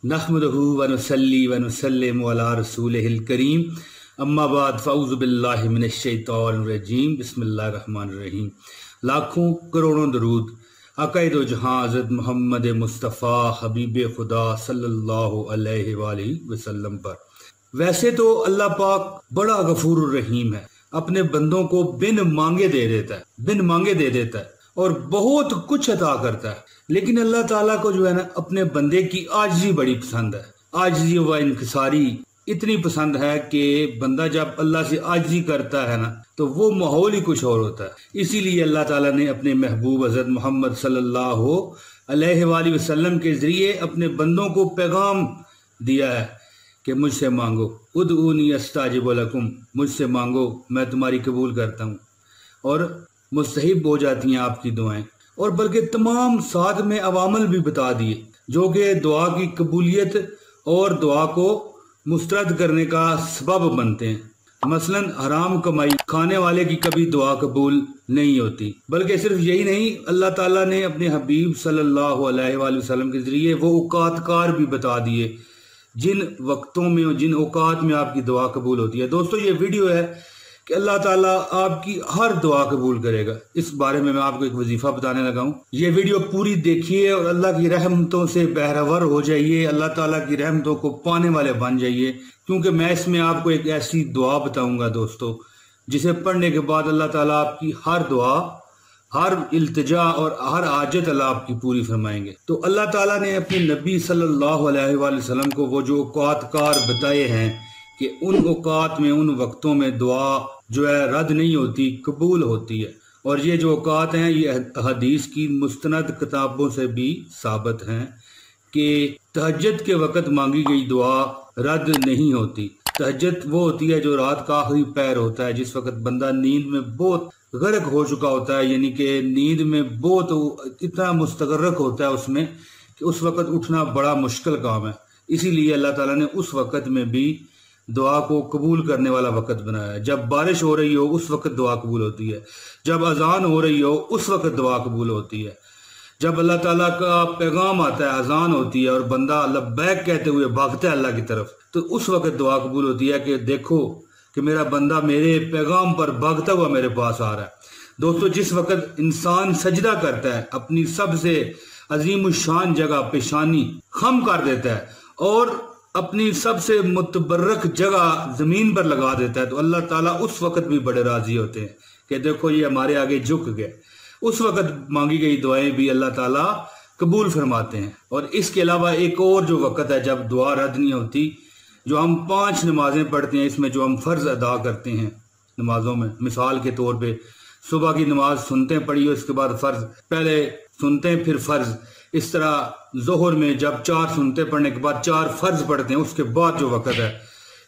नहमदुहु व नुसल्ली व नुसल्लिमु अला रसूलिहिल करीम अम्मा बाद फ़अऊज़ु बिल्लाहि मिनश शैतानिर रजीम बिस्मिल्लाहिर रहमानिर रहीम। लाखों करोड़ों दरूद आक़ाए दो जहां हज़रत मोहम्मद मुस्तफ़ा हबीब खुदा सल्लल्लाहु अलैहि वसल्लम पर। वैसे तो अल्लाह पाक बड़ा गफूरुर रहीम है, अपने बंदों को बिन मांगे दे देता है और बहुत कुछ अता करता है। लेकिन अल्लाह ताला को जो है ना, अपने बंदे की आजिज़ी बड़ी पसंद है। आजिज़ी व इनकिसारी इतनी पसंद है कि बंदा जब अल्लाह से आजिज़ी करता है ना, तो वो माहौल ही कुछ और होता है। इसीलिए अल्लाह ताला ने अपने महबूब हज़रत मोहम्मद सल्लल्लाहु अलैहि वसल्लम के ज़रिए अपने बंदों को पैगाम दिया है कि मुझसे मांगो, उदऊनी अस्ताजिब लकुम, मुझसे मांगो मैं तुम्हारी कबूल करता हूँ। और मुस्तहिब हो जाती हैं आपकी दुआएं। और बल्कि तमाम साथ में अवामल भी बता दिए जो कि दुआ की कबूलियत और दुआ को मुस्तरद करने का सबब बनते हैं। मसलन हराम कमाई खाने वाले की कभी दुआ कबूल नहीं होती। बल्कि सिर्फ यही नहीं, अल्लाह ताला ने अपने हबीब सल्लल्लाहु अलैहि वसल्लम के जरिए वो औकातकार भी बता दिए जिन वक्तों में और जिन औकात में आपकी दुआ कबूल होती है। दोस्तों, ये वीडियो है कि अल्लाह ताला आपकी हर दुआ कबूल करेगा। इस बारे में मैं आपको एक वजीफा बताने लगा हूँ। ये वीडियो पूरी देखिए और अल्लाह की रहमतों से बहरावर हो जाइए, अल्लाह ताला की रहमतों को पाने वाले बन जाइए। क्योंकि मैं इसमें आपको एक ऐसी दुआ बताऊंगा दोस्तों, जिसे पढ़ने के बाद अल्लाह ताला आपकी हर दुआ, हर इल्तिजा और हर आजत अल्लाह आपकी पूरी फरमाएंगे। तो अल्लाह ताला ने अपने नबी सल्लल्लाहु अलैहि वसल्लम को वो जो औकातकार बताए हैं कि उन औकात में, उन वक्तों में दुआ जो है रद्द नहीं होती, कबूल होती है। और ये जो औकात हैं ये हदीस की मुस्तनद किताबों से भी साबित हैं कि तहज्जुद के वक़्त मांगी गई दुआ रद्द नहीं होती। तहज्जुद वो होती है जो रात का आखिरी पैर होता है, जिस वक़्त बंदा नींद में बहुत गर्क हो चुका होता है, यानी कि नींद में बहुत इतना मुस्तगरक होता है उसमें कि उस वक़्त उठना बड़ा मुश्किल काम है। इसीलिए अल्लाह ताला ने उस वक़्त में भी दुआ को कबूल करने वाला वक़्त बनाया है। जब बारिश हो रही हो उस वक़्त दुआ कबूल होती है, जब अजान हो रही हो उस वक़्त दुआ कबूल होती है, जब अल्लाह ताला का पैगाम आता है, अजान होती है और बंदा लब्बैक कहते हुए भागता है अल्लाह की तरफ, तो उस वक़्त दुआ कबूल होती है कि देखो कि मेरा बंदा मेरे पैगाम पर भागता हुआ मेरे पास आ रहा है। दोस्तों, जिस वक़्त इंसान सजदा करता है, अपनी सबसे अजीम शान जगह पेशानी खम कर देता है और अपनी सबसे मुतबर्रक जगह जमीन पर लगा देता है, तो अल्लाह ताला उस वक़्त भी बड़े राजी होते हैं कि देखो ये हमारे आगे झुक गए। उस वक़्त मांगी गई दुआएं भी अल्लाह ताला कबूल फरमाते हैं। और इसके अलावा एक और जो वक़्त है जब दुआ रद्द नहीं होती, जो हम 5 नमाजें पढ़ते हैं, इसमें जो हम फ़र्ज अदा करते हैं नमाजों में, मिसाल के तौर पे सुबह की नमाज सुनते हैं पढ़ी हो, इसके बाद फ़र्ज, पहले सुनते हैं फिर फ़र्ज। इस तरह ज़ोहर में जब 4 सुनते पढ़ने के बाद 4 फ़र्ज पढ़ते हैं, उसके बाद जो वक़्त है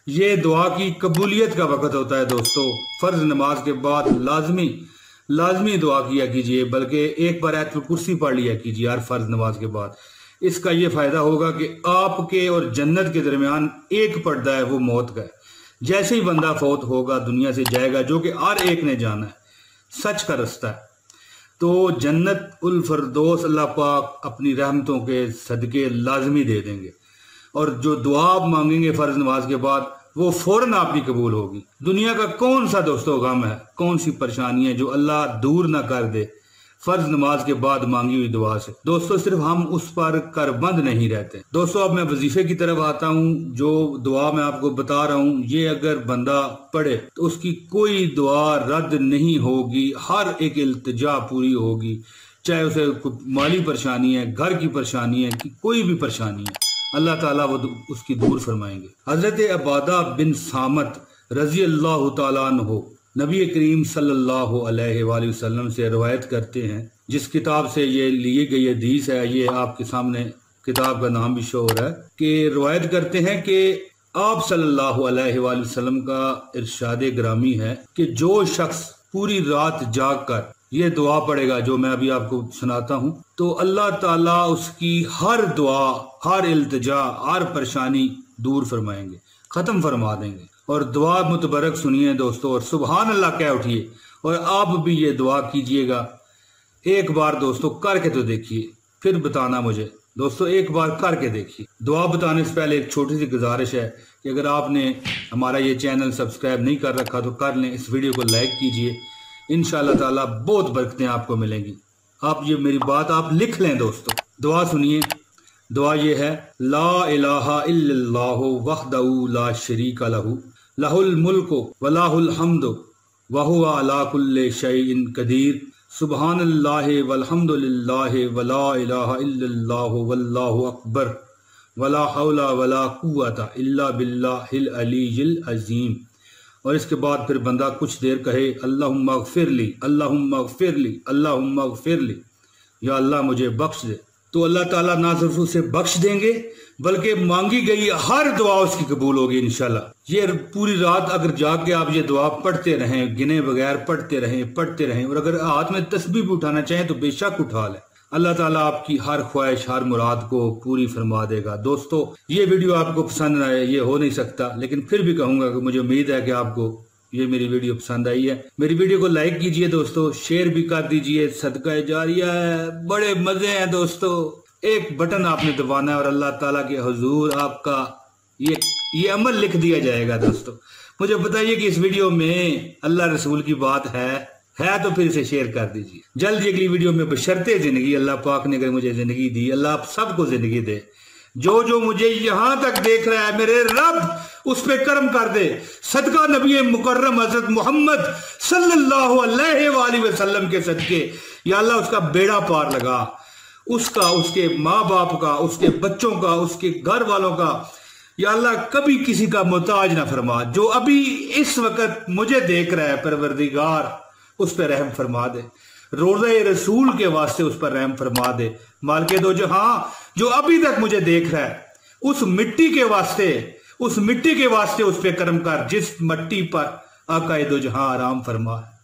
ये दुआ की कबूलियत का वक़्त होता है। दोस्तों, फ़र्ज नमाज के बाद लाजमी दुआ किया कीजिए, बल्कि एक बार आयतुल कुर्सी पढ़ लिया कीजिए हर फ़र्ज नमाज के बाद। इसका ये फ़ायदा होगा कि आपके और जन्नत के दरमियान एक पर्दा है, वो मौत का है। जैसे ही बंदा फौत होगा दुनिया से जाएगा, जो कि हर एक ने जाना है, सच का रास्ता है, तो जन्नत उल फरदौस अल्लाह पाक अपनी रहमतों के सदके लाजमी दे देंगे। और जो दुआ आप मांगेंगे फ़र्ज नमाज के बाद, वो फौरन आपकी कबूल होगी। दुनिया का कौन सा दोस्तों गम है, कौन सी परेशानी है जो अल्लाह दूर ना कर दे फ़र्ज नमाज के बाद मांगी हुई दुआ से। दोस्तों, सिर्फ हम उस पर करबंद नहीं रहते। दोस्तों, अब मैं वजीफे की तरफ आता हूँ। जो दुआ मैं आपको बता रहा हूँ, ये अगर बंदा पढ़े तो उसकी कोई दुआ रद्द नहीं होगी, हर एक इल्तिजा पूरी होगी। चाहे उसे माली परेशानी है, घर की परेशानी है, कि कोई भी परेशानी है, अल्लाह ताला वो उसकी दूर फरमाएंगे। हजरत अबादा बिन सामत रजी अल्लाह तआला अन्हु नबी करीम सल्लल्लाहु अलैहि वसल्लम से रवायत करते हैं, जिस किताब से ये ली गई हदीस है, ये आपके सामने किताब का नाम भी शो हो रहा है, कि रवायत करते हैं कि आप सल्लल्लाहु अलैहि वसल्लम का इरशाद ग्रामी है कि जो शख्स पूरी रात जाग कर ये दुआ पढ़ेगा जो मैं अभी आपको सुनाता हूँ, तो अल्लाह ताला उसकी हर दुआ, हर इल्तिजा, हर परेशानी दूर फरमाएंगे, ख़त्म फरमा देंगे। और दुआ मुतबरक सुनिए दोस्तों, और सुबहान अल्लाह कह उठिए, और आप भी ये दुआ कीजिएगा। एक बार दोस्तों करके तो देखिए, फिर बताना मुझे دوستو ایک بار کر کے دیکھیے۔ دعا بتانے سے پہلے ایک چھوٹی سی گزارش ہے کہ اگر آپ نے ہمارا یہ چینل سبسکرائب نہیں کر رکھا تو کر لیں، اس ویڈیو کو لائک کیجئے، انشاءاللہ تعالیٰ بہت برکتیں آپ کو ملیں گی۔ آپ یہ میری بات آپ لکھ لیں دوستو، دعا سنیے۔ دعا یہ ہے، لا الہ الا اللہ وحدہ لا شریک لہ لہ الملک ولہ الحمد وہو علی کل شیء قدیر، سبحان اللہ والحمد للہ ولا الہ الا اللہ واللہ اکبر ولا حول ولا قوت الا باللہ العلی العظیم۔ اور اس کے بعد پھر بندہ کچھ دیر کہے، اللہم اغفر لی، اللہم اغفر لی، اللہم اغفر لی، یا اللہ مجھے بخش دے۔ تو اللہ تعالیٰ نہ صرف اسے بخش دیں گے بلکہ مانگی گئی ہر دعا اس کی قبول ہوگی انشاءاللہ۔ یہ پوری رات اگر جاگ کے آپ یہ دعا پڑھتے رہیں، گنے بغیر پڑھتے رہیں، اور اگر ہاتھ میں تسبیح بھی اٹھانا چاہیں تو بے شک اٹھا لیں۔ اللہ تعالیٰ آپ کی ہر خواہش، ہر مراد کو پوری فرما دے گا۔ دوستو یہ ویڈیو آپ کو پسند آئے، یہ ہو نہیں سکتا، لیکن پھر بھی کہوں گا کہ مجھے امید ہے کہ آپ کو یہ میری ویڈیو پسند آئی ہے۔ میری ویڈیو کو لائک کیجئے دوستو، شیئر بھی کر دیجئے، صدقہ جاریہ ہے، بڑے مزے ہیں دوستو۔ ایک بٹن آپ نے دبانا ہے اور اللہ تعالیٰ کے حضور آپ کا یہ عمل لکھ دیا جائے گا۔ دوستو مجھے بتائیے کہ اس ویڈیو میں اللہ رسول کی بات ہے تو پھر اسے شیئر کر دیجئے۔ جلد اگلی ویڈیو میں بشرطِ زندگی، اللہ پاک نے اگر مجھے زندگی دی، اللہ آپ سب کو زندگی دے۔ جو مجھے یہاں تک دیکھ رہا ہے، میرے رب اس پہ کرم کر دے، صدقہ نبی مکرم حضرت محمد صلی اللہ علیہ وآلہ وسلم کے صدقے، یا اللہ اس کا بیڑا پار لگا، اس کا، اس کے ماں باپ کا، اس کے بچوں کا، اس کے گھر والوں کا، یا اللہ کبھی کسی کا محتاج نہ فرما۔ جو ابھی اس وقت مجھے دیکھ رہا ہے، پروردگار اس پہ رحم فرما دے، روضہ رسول کے واسطے اس پر رحم فرما دے۔ مالک دو جہاں جو ابھی تک مجھے دیکھ رہا ہے، اس مٹی کے واسطے اس پہ کرم کر جس مٹی پر آقا دو جہاں آرام فرما ہے۔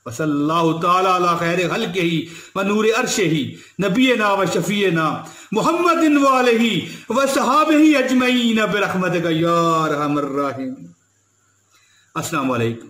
وصلی اللہ تعالی علی خیر خلقہ و نور عرشہ نبینا و شفیعنا محمد و آلہ و صحابہ اجمعین برحمتک یا ارحم الراحمین۔ السلام علیکم۔